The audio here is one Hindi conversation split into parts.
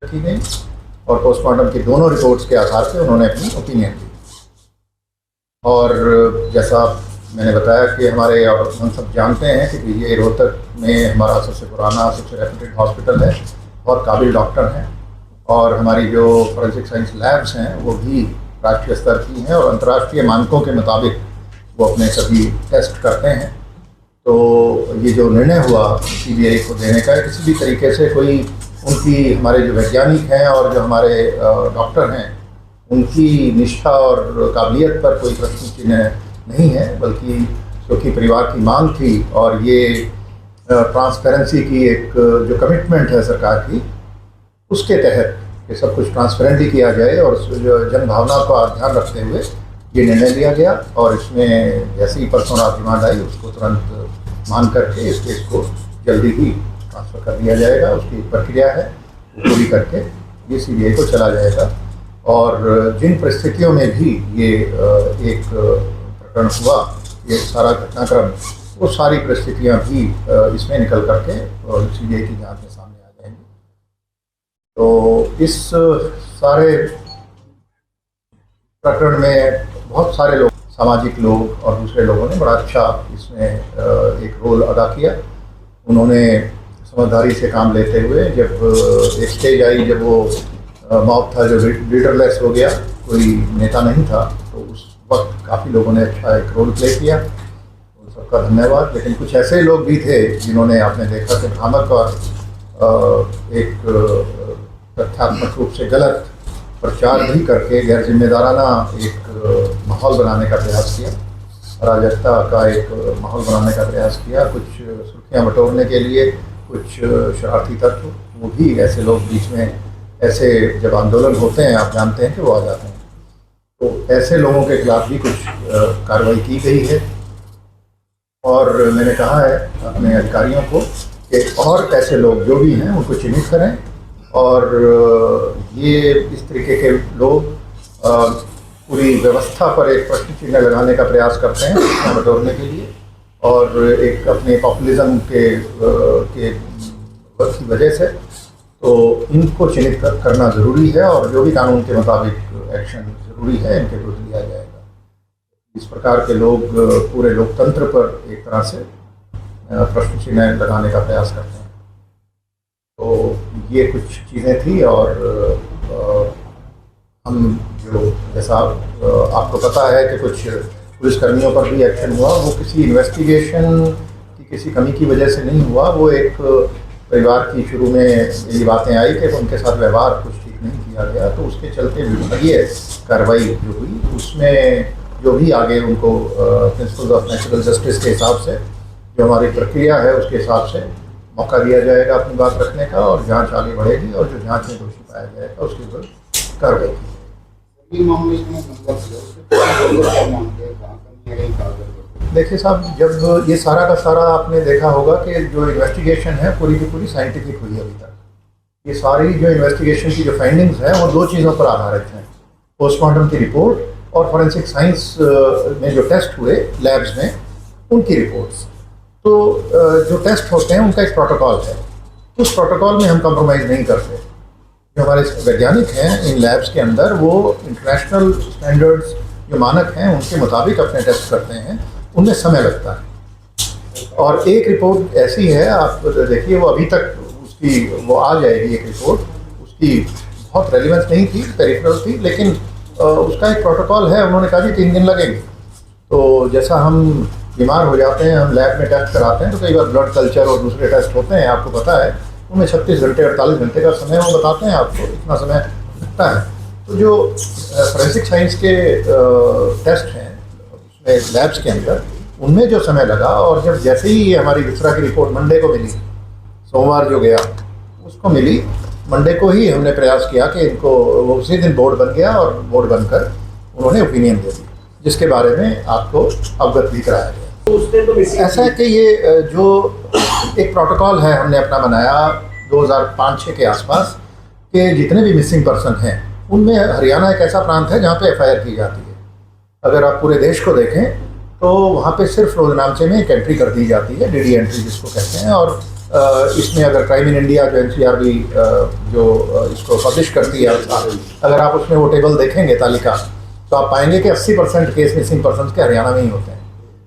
की गई और पोस्टमार्टम की दोनों रिपोर्ट्स के आधार पर उन्होंने अपनी ओपिनियन दी। और जैसा मैंने बताया कि हमारे, और हम सब जानते हैं कि ये रोहतक में हमारा सबसे पुराना, सबसे रेप्यूटेड हॉस्पिटल है, बहुत काबिल डॉक्टर हैं, और हमारी जो फॉरेंसिक साइंस लैब्स हैं वो भी राष्ट्रीय स्तर की हैं और अंतर्राष्ट्रीय मानकों के मुताबिक वो अपने सभी टेस्ट करते हैं। तो ये जो निर्णय हुआ सीबीआई को देने का, किसी भी तरीके से कोई उनकी, हमारे जो वैज्ञानिक हैं और जो हमारे डॉक्टर हैं, उनकी निष्ठा और काबिलियत पर कोई प्रश्न चिन्ह नहीं है, बल्कि क्योंकि परिवार की मांग थी और ये ट्रांसपेरेंसी की एक जो कमिटमेंट है सरकार की, उसके तहत कि सब कुछ ट्रांसपेरेंटली किया जाए और जो जन भावना का ध्यान रखते हुए ये निर्णय लिया गया। और इसमें जैसे ही परसों रात डिमांड आई, उसको तुरंत मान करके इस केस को जल्दी ही ट्रांसफ़र कर दिया जाएगा। उसकी प्रक्रिया है, वो पूरी करके ये सीबीआई को चला जाएगा। और जिन परिस्थितियों में भी ये एक प्रकरण हुआ, ये सारा घटनाक्रम, वो सारी परिस्थितियाँ भी इसमें निकल करके और सीबीआई की जांच में सामने आ जाएंगी। तो इस सारे प्रकरण में बहुत सारे लोग, सामाजिक लोग और दूसरे लोगों ने बड़ा अच्छा इसमें एक रोल अदा किया। उन्होंने समझदारी से काम लेते हुए, जब एक स्टेज आई जब वो मॉब था जो लीडरलेस हो गया, कोई नेता नहीं था, तो उस वक्त काफ़ी लोगों ने अच्छा एक रोल प्ले किया, उन सबका धन्यवाद। लेकिन कुछ ऐसे लोग भी थे जिन्होंने, आपने देखा कि भ्रामक और एक तथ्यात्मक रूप से गलत प्रचार भी करके गैर जिम्मेदाराना एक माहौल बनाने का प्रयास किया, अराजकता का एक माहौल बनाने का प्रयास किया, कुछ सुर्खियाँ बटोरने के लिए कुछ शरारती तत्व, वो भी ऐसे लोग बीच में, ऐसे जब आंदोलन होते हैं आप जानते हैं कि वो आ जाते हैं, तो ऐसे लोगों के खिलाफ भी कुछ कार्रवाई की गई है। और मैंने कहा है अपने अधिकारियों को कि और ऐसे लोग जो भी हैं उनको चिन्हित करें, और ये इस तरीके के लोग पूरी व्यवस्था पर एक प्रश्न चिन्ह लगाने का प्रयास करते हैं सूचना बटोरने के लिए, और एक अपने पॉपुलिज्म के की वजह से, तो इनको चिन्हित करना ज़रूरी है और जो भी कानून के मुताबिक एक्शन ज़रूरी है इनके विरुद्ध लिया जाएगा। इस प्रकार के लोग पूरे लोकतंत्र पर एक तरह से प्रश्न चिन्ह लगाने का प्रयास करते हैं। तो ये कुछ चीज़ें थी, और हम जो, जैसा आपको पता है कि कुछ पुलिसकर्मियों पर भी एक्शन हुआ, वो किसी इन्वेस्टिगेशन की किसी कमी की वजह से नहीं हुआ। वो एक परिवार की शुरू में ये बातें आई कि उनके साथ व्यवहार कुछ ठीक नहीं किया गया, तो उसके चलते विभागीय कार्रवाई जो हुई, उसमें जो भी आगे उनको प्रिंसिपल्स ऑफ नेचुरल जस्टिस के हिसाब से जो हमारी प्रक्रिया है उसके हिसाब से मौका दिया जाएगा अपनी बात रखने का, और जांच आगे बढ़ेगी और जो जांच में दोषी पाया जाएगा उसके ऊपर कार्रवाई की। देखिए साहब, जब ये सारा का सारा आपने देखा होगा कि जो इन्वेस्टिगेशन है पूरी की पूरी साइंटिफिक हुई अभी तक। ये सारी जो इन्वेस्टिगेशन की जो फाइंडिंग्स हैं वो दो चीज़ों पर आधारित हैं, पोस्टमार्टम की रिपोर्ट और फॉरेंसिक साइंस में जो टेस्ट हुए लैब्स में उनकी रिपोर्ट्स। तो जो टेस्ट होते हैं उनका एक प्रोटोकॉल है, उस प्रोटोकॉल में हम कंप्रोमाइज़ नहीं करते। जो हमारे वैज्ञानिक हैं इन लैब्स के अंदर, वो इंटरनेशनल स्टैंडर्ड्स जो मानक हैं उनके मुताबिक अपने टेस्ट करते हैं, उनमें समय लगता है। और एक रिपोर्ट ऐसी है, आप देखिए, वो अभी तक उसकी वो आ जाएगी एक रिपोर्ट, उसकी बहुत रेलिवेंस नहीं थी, पेरिफेरल थी, लेकिन उसका एक प्रोटोकॉल है। उन्होंने कहा जी 3 दिन लगेंगे। तो जैसा हम बीमार हो जाते हैं, हम लैब में टेस्ट कराते हैं, तो कई बार ब्लड कल्चर और दूसरे टेस्ट होते हैं, आपको पता है, उनमें 36 घंटे 48 घंटे का समय वो बताते हैं आपको, इतना समय लगता है। तो जो फॉरेंसिक साइंस के टेस्ट हैं उसमें लैब्स के अंदर, उनमें जो समय लगा, और जब जैसे ही हमारी दूसरा की रिपोर्ट मंडे को मिली, सोमवार जो गया उसको मिली, मंडे को ही हमने प्रयास किया कि इनको, वो उसी दिन बोर्ड बन गया और बोर्ड बनकर उन्होंने ओपिनियन दे दी, जिसके बारे में आपको अवगत भी कराया गया। ऐसा है कि ये जो एक प्रोटोकॉल है हमने अपना बनाया 2005-06 के आसपास, कि जितने भी मिसिंग पर्सन हैं उनमें हरियाणा एक ऐसा प्रांत है जहाँ पे एफआईआर की जाती है। अगर आप पूरे देश को देखें तो वहाँ पे सिर्फ रोजनामचे में एक एंट्री कर दी जाती है, डीडी एंट्री जिसको कहते हैं, और इसमें अगर क्राइम इन इंडिया जो NCRB जो इसको पब्लिश करती है, अगर आप उसमें वो टेबल देखेंगे तालिका, तो आप पाएंगे कि 80% केस मिसिंग पर्सन के हरियाणा में ही होते हैं।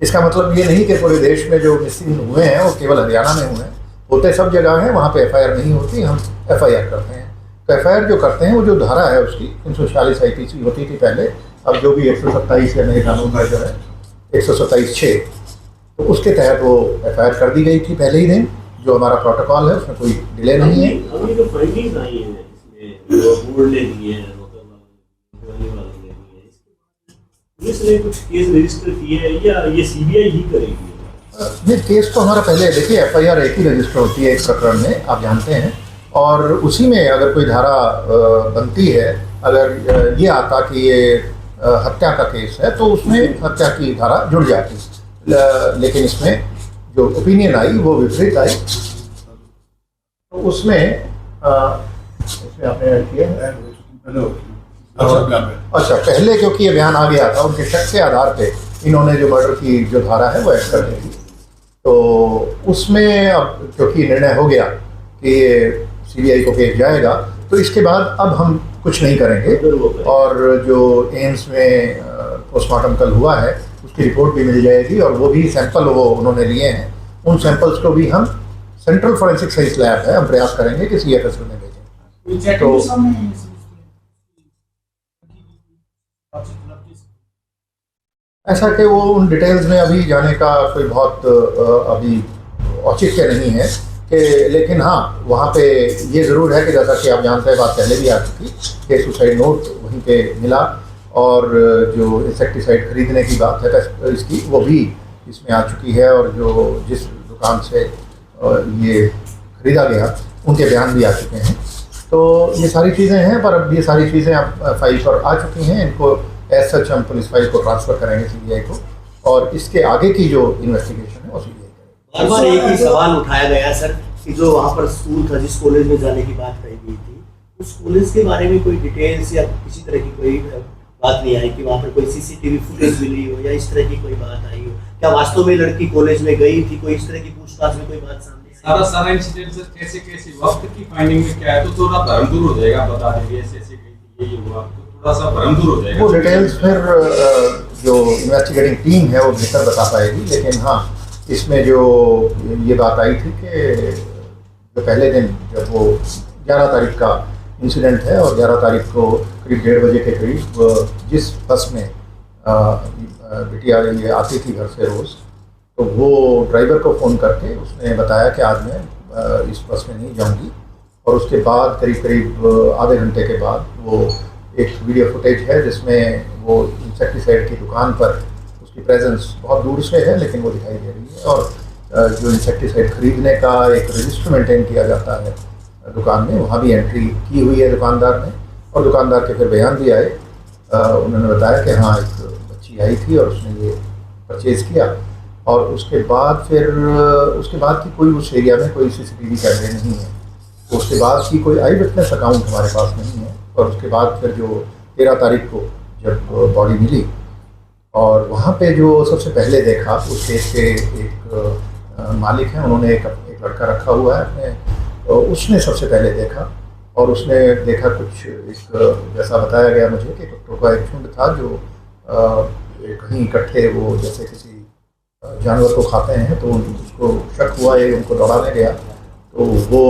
इसका मतलब ये नहीं कि पूरे देश में जो मिसिंग हुए हैं वो केवल हरियाणा में हुए हैं, होते सब जगह हैं, वहाँ पे FIR नहीं होती, हम FIR करते हैं। तो FIR जो करते हैं वो जो धारा है उसकी 346 IPC होती थी पहले, अब जो भी 127 है नए कानून का जो है 127(6), तो उसके तहत वो FIR कर दी गई थी पहले ही दिन। जो हमारा प्रोटोकॉल है उसमें कोई डिले नहीं है। अभी जो फाइंडिंग्स आई हैं इसमें जो बोर्ड ने दिए हैं, पुलिस ने कुछ केस रजिस्टर किए हैं या ये CBI ही करेगी? नहीं, केस तो हमारा पहले, देखिए FIR एक ही रजिस्टर होती है एक प्रकरण में, आप जानते हैं, और उसी में अगर कोई धारा बनती है, अगर ये आता कि ये हत्या का केस है तो उसमें हत्या की धारा जुड़ जाती, लेकिन इसमें जो ओपिनियन आई वो विपरीत आई, तो उसमें आपने किया अच्छा पहले, क्योंकि ये बयान आ गया था, उनके शक के आधार पे इन्होंने जो मर्डर की जो धारा है वो ऐड कर दी थी। तो उसमें अब क्योंकि निर्णय हो गया कि CBI को केस जाएगा, तो इसके बाद अब हम कुछ नहीं करेंगे। और जो एम्स में पोस्टमार्टम कल हुआ है उसकी रिपोर्ट भी मिल जाएगी, और वो भी सैंपल वो उन्होंने लिए हैं, उन सैंपल्स को भी हम सेंट्रल फॉरेंसिक साइंस लैब है, हम प्रयास करेंगे कि CFS में भेजें। तो ऐसा कि वो उन डिटेल्स में अभी जाने का कोई बहुत अभी औचित्य नहीं है कि, लेकिन हाँ वहाँ पे ये ज़रूर है कि जैसा कि आप जानते हैं, बात पहले भी आ चुकी कि सुसाइड नोट वहीं पे मिला, और जो इंसेक्टिसाइड खरीदने की बात है इसकी वो भी इसमें आ चुकी है, और जो जिस दुकान से ये खरीदा गया उनके बयान भी आ चुके हैं। तो ये सारी चीज़ें हैं, पर अब ये सारी चीज़ें अब फाइल पर आ चुकी हैं, इनको एज सच हम पुलिस फाइल को ट्रांसफ़र करेंगे CBI को, और इसके आगे की जो इन्वेस्टिगेशन है वो CBI करेगी। बार बार एक ही सवाल उठाया गया सर कि जो वहाँ पर स्कूल था, जिस कॉलेज में जाने की बात कही गई थी, उस कॉलेज के बारे में कोई डिटेल्स या किसी तरह की कोई बात नहीं आई कि वहाँ पर कोई CCTV फुटेज मिली हो या इस तरह की कोई बात आई हो? क्या वास्तव में लड़की कॉलेज में गई थी? कोई इस तरह की पूछताछ में कोई बात सामने? सारा इंसिडेंट सर कैसे कैसे वक्त की फाइंडिंग में क्या है, तो थोड़ा भ्रम दूर हो जाएगा, बता देंगे ऐसे ऐसे गई थी, ये हुआ, तो थोड़ा सा भ्रम दूर हो जाएगा। वो डिटेल्स फिर जो इन्वेस्टिगेटिंग टीम है वो बेहतर बता पाएगी, लेकिन हाँ इसमें जो ये बात आई थी कि जो पहले दिन जब वो 11 तारीख का इंसिडेंट है, और 11 तारीख को करीब 1:30 बजे के करीब जिस बस में बिटिया ये आती थी घर से रोज़, तो वो ड्राइवर को फ़ोन करके उसने बताया कि आज मैं इस बस में नहीं जाऊंगी, और उसके बाद करीब आधे घंटे के बाद वो एक वीडियो फुटेज है जिसमें वो इंसेक्टिसाइड की दुकान पर उसकी प्रेजेंस बहुत दूर से है लेकिन वो दिखाई दे रही है, और जो इंसेक्टिसाइड खरीदने का एक रजिस्टर मेंटेन किया जाता है दुकान में, वहाँ भी एंट्री की हुई है दुकानदार ने, और दुकानदार के फिर बयान भी आए। उन्होंने बताया कि हाँ एक बच्ची आई थी और उसने ये परचेज़ किया, और उसके बाद फिर उसके बाद की कोई उस एरिया में कोई CCTV कैमरे नहीं है, तो उसके बाद की कोई आई विटनेस अकाउंट हमारे पास नहीं है। और उसके बाद फिर जो 13 तारीख को जब बॉडी मिली, और वहाँ पे जो सबसे पहले देखा उस केस के एक मालिक हैं, उन्होंने एक लड़का रखा हुआ है अपने, तो उसने सबसे पहले देखा, और उसने देखा कुछ एक जैसा बताया गया मुझे कि कुत्तों का एक झुंड था जो कहीं इकट्ठे वो जैसे किसी जानवर को खाते हैं, तो उसको शक हुआ ये उनको दौड़ाने गया, तो वो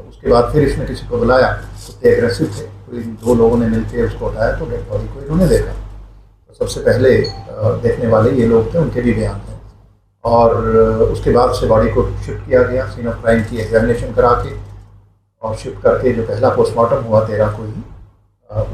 उसके बाद फिर इसने किसी को बुलाया, कुत्ते एग्रेसिव थे, तो इन 2 लोगों ने मिलकर उसको उठाया, तो डेड बॉडी को इन्होंने देखा। तो सबसे पहले देखने वाले ये लोग थे, उनके भी बयान थे, और उसके बाद से बॉडी को शिफ्ट किया गया, सीन ऑफ क्राइम की एग्जामिनेशन करा के, और शिफ्ट करके जो पहला पोस्टमार्टम हुआ 13 को ही,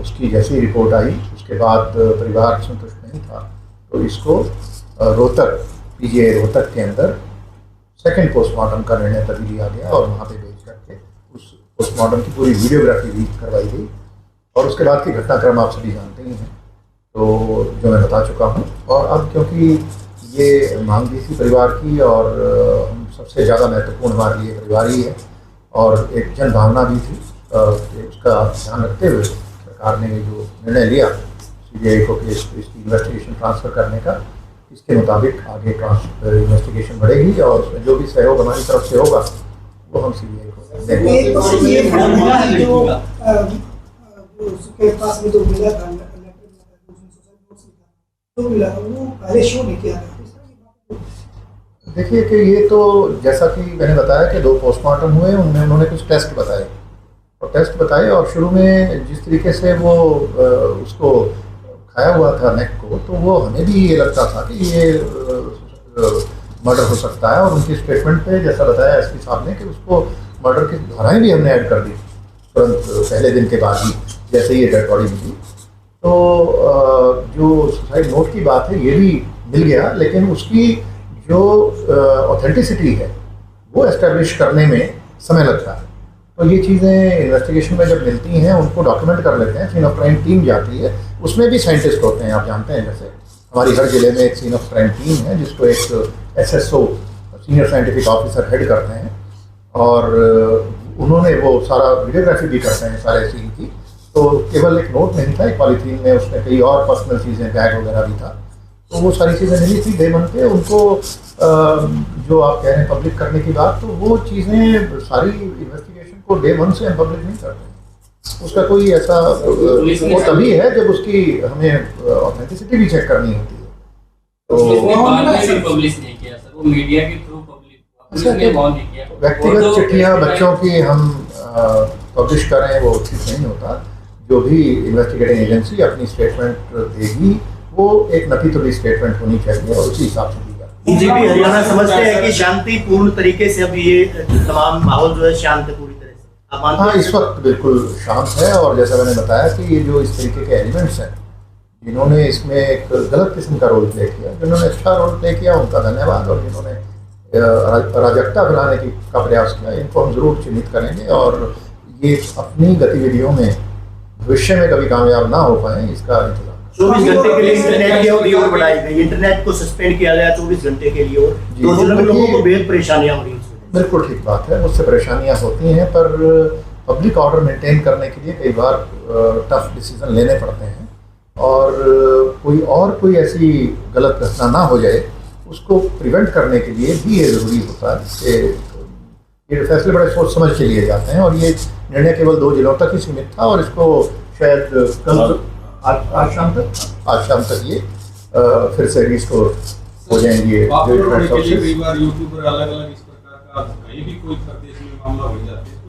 उसकी जैसी रिपोर्ट आई उसके बाद परिवार संतुष्ट नहीं था, तो इसको रोहतक PGI रोहतक के अंदर सेकंड पोस्टमार्टम का निर्णय तभी लिया गया, और वहाँ पे भेज करके उस पोस्टमार्टम की पूरी वीडियोग्राफी भी करवाई गई, और उसके बाद की घटनाक्रम आप सभी जानते ही हैं, तो जो मैं बता चुका हूँ। और अब क्योंकि ये मांग भी थी परिवार की, और सबसे ज़्यादा महत्वपूर्ण हमारे लिए परिवार ही है, और एक जन भावना भी थी, उसका ध्यान रखते हुए सरकार ने जो निर्णय लिया CBI को कि इसकी इन्वेस्टिगेशन ट्रांसफ़र करने का, इसके मुताबिक आगे इन्वेस्टिगेशन बढ़ेगी और उसमें जो भी सहयोग हमारी तरफ से होगा वो हम सीबीआई को देंगे। एक तो ये मामला है जो उसके पास में जो मिला था जो मिला था वो पहले शो नहीं किया था। देखिए कि ये तो जैसा कि मैंने बताया कि 2 पोस्टमार्टम हुए, उनमें उन्होंने कुछ टेस्ट बताए और शुरू में जिस तरीके से वो उसको खाया हुआ था नेक को, तो वो हमें भी ये लगता था कि ये मर्डर हो सकता है। और उनकी स्टेटमेंट पे जैसा बताया एसपी साहब ने कि उसको मर्डर की धाराएं भी हमने ऐड कर दी तुरंत पहले दिन के बाद ही जैसे ही डेड बॉडी मिली। तो जो सुसाइड नोट की बात है ये भी मिल गया, लेकिन उसकी जो ऑथेंटिसिटी है वो एस्टेब्लिश करने में समय लगता है। तो ये चीज़ें इन्वेस्टिगेशन में जब मिलती हैं उनको डॉक्यूमेंट कर लेते हैं, सीन ऑफ क्राइम टीम जाती है, उसमें भी साइंटिस्ट होते हैं, आप जानते हैं। जैसे हमारी हर जिले में एक सीन ऑफ क्राइम टीम है जिसको एक SSO senior scientific officer head करते हैं और उन्होंने वो सारा वीडियोग्राफी भी करते हैं सारे सीन की। तो केवल एक नोट नहीं था, एक पॉलीथीन में उसमें कई और पर्सनल चीज़ें, बैग वगैरह भी था, तो वो सारी चीज़ें मिली थी डे 1 पे उनको। जो आप कह रहे हैं पब्लिक करने की बात, तो वो चीज़ें सारी इन्वेस्टिगेशन को डे 1 से हम पब्लिक नहीं करते। उसका कोई ऐसा वो तभी है जब उसकी हमें ऑथेंटिसिटी भी चेक करनी होती है। तो पब्लिश नहीं किया सर, वो मीडिया के थ्रू पब्लिक व्यक्तिगत चिट्ठियाँ बच्चों की हम पब्लिश करें वो ठीक नहीं होता। जो भी इन्वेस्टिगेटिंग एजेंसी अपनी स्टेटमेंट देगी वो एक नफी तुली स्टेटमेंट होनी चाहिए और उसी हिसाब से दी जाती है। बीजेपी हरियाणा समझते हैं कि शांतिपूर्ण तरीके से अब ये तमाम माहौल जो है शांत है पूरी तरह से, आप मानते हैं? हाँ, इस वक्त बिल्कुल शांत है और जैसा मैंने बताया कि ये जो इस तरीके के एलिमेंट्स हैं जिन्होंने इसमें एक गलत किस्म का रोल प्ले किया, जिन्होंने अच्छा रोल प्ले किया उनका धन्यवाद, और जिन्होंने अराजकता फैलाने का प्रयास किया इनको हम जरूर चिन्हित करेंगे और ये अपनी गतिविधियों में भविष्य में कभी कामयाब ना हो पाए इसका इंतजाम। 24 घंटे के लिए इंटरनेट की अवधि और बढ़ाई गई, इंटरनेट को सस्पेंड किया गया 24 घंटे के लिए, और जी, 2 जिलों में लोगों को बेहद परेशानियां हो रही हैं। बिल्कुल ठीक बात है, उससे परेशानियां होती हैं, पर पब्लिक ऑर्डर मेंटेन करने के लिए कई बार टफ डिसीजन लेने पड़ते हैं और कोई ऐसी गलत घटना ना हो जाए उसको प्रिवेंट करने के लिए भी ये ज़रूरी होता है कि ये फैसले बड़े सोच समझ के लिए जाते हैं। और ये निर्णय केवल 2 जिलों तक ही सीमित था और इसको शायद कल आज शाम तक ये फिर से रिस्टोर हो जाएंगे। यूट्यूबर अलग अलग इस प्रकार का कहीं भी कोई प्रदेश में मामला हो जाते हैं